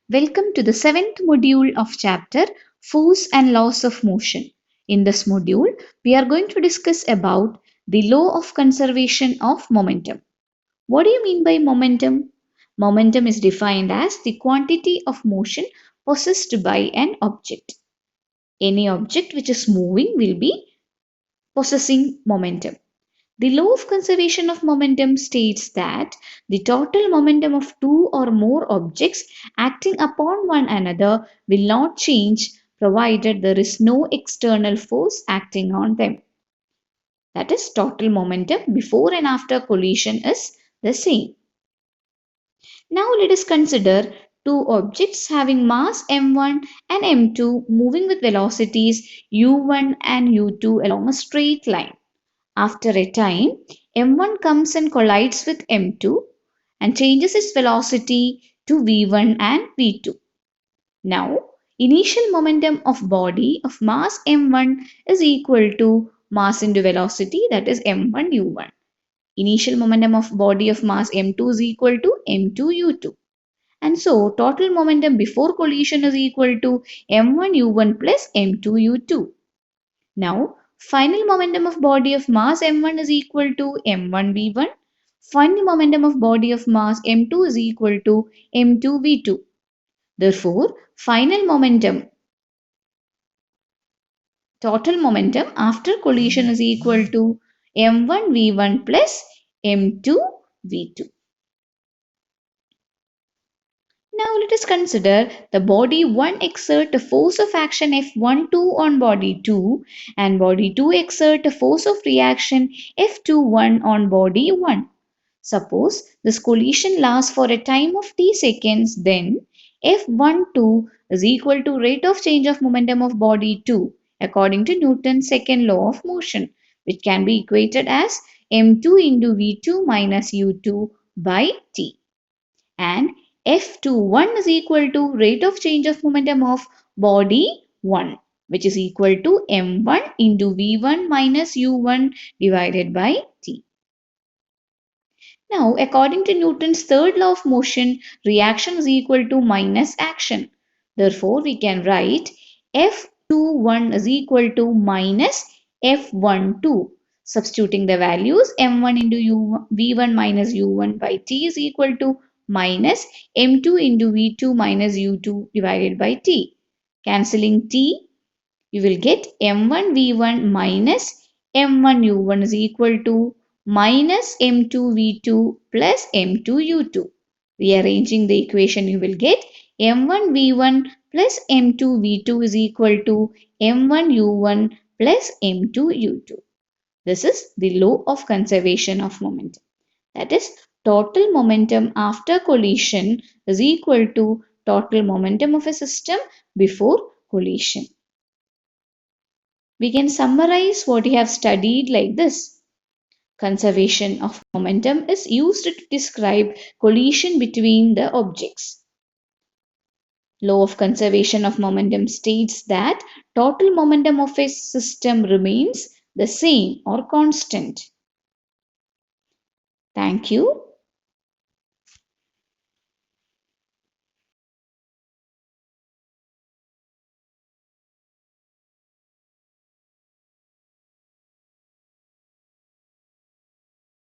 Welcome to the seventh module of chapter Force and Laws of Motion. In this module, we are going to discuss about the law of conservation of momentum. What do you mean by momentum? Momentum is defined as the quantity of motion possessed by an object. Any object which is moving will be possessing momentum. The law of conservation of momentum states that the total momentum of two or more objects acting upon one another will not change provided there is no external force acting on them. That is, total momentum before and after collision is the same. Now let us consider two objects having mass m1 and m2 moving with velocities u1 and u2 along a straight line. After a time, m1 comes and collides with m2 and changes its velocity to v1 and v2. Now, initial momentum of body of mass m1 is equal to mass into velocity, that is m1 u1. Initial momentum of body of mass m2 is equal to m2 u2. And so, total momentum before collision is equal to m1 u1 plus m2 u2. Now, final momentum of body of mass m1 is equal to m1 v1. Final momentum of body of mass m2 is equal to m2 v2. Therefore, final momentum, total momentum after collision is equal to m1 v1 plus m2 v2. Now let us consider the body 1 exert a force of action F12 on body 2 and body 2 exert a force of reaction F21 on body 1. Suppose this collision lasts for a time of t seconds, then F12 is equal to rate of change of momentum of body 2 according to Newton's second law of motion, which can be equated as m2 into v2 minus u2 by t. And F21 is equal to rate of change of momentum of body 1, which is equal to m1 into v1 minus u1 divided by t. Now, according to Newton's third law of motion, reaction is equal to minus action. Therefore, we can write F21 is equal to minus F12. Substituting the values, m1 into v1 minus u1 by t is equal to minus m2 into v2 minus u2 divided by t. Cancelling t, you will get m1 v1 minus m1 u1 is equal to minus m2 v2 plus m2 u2. Rearranging the equation, you will get m1 v1 plus m2 v2 is equal to m1 u1 plus m2 u2. This is the law of conservation of momentum. That is, total momentum after collision is equal to total momentum of a system before collision. We can summarize what we have studied like this. Conservation of momentum is used to describe collision between the objects. Law of conservation of momentum states that total momentum of a system remains the same or constant. Thank you.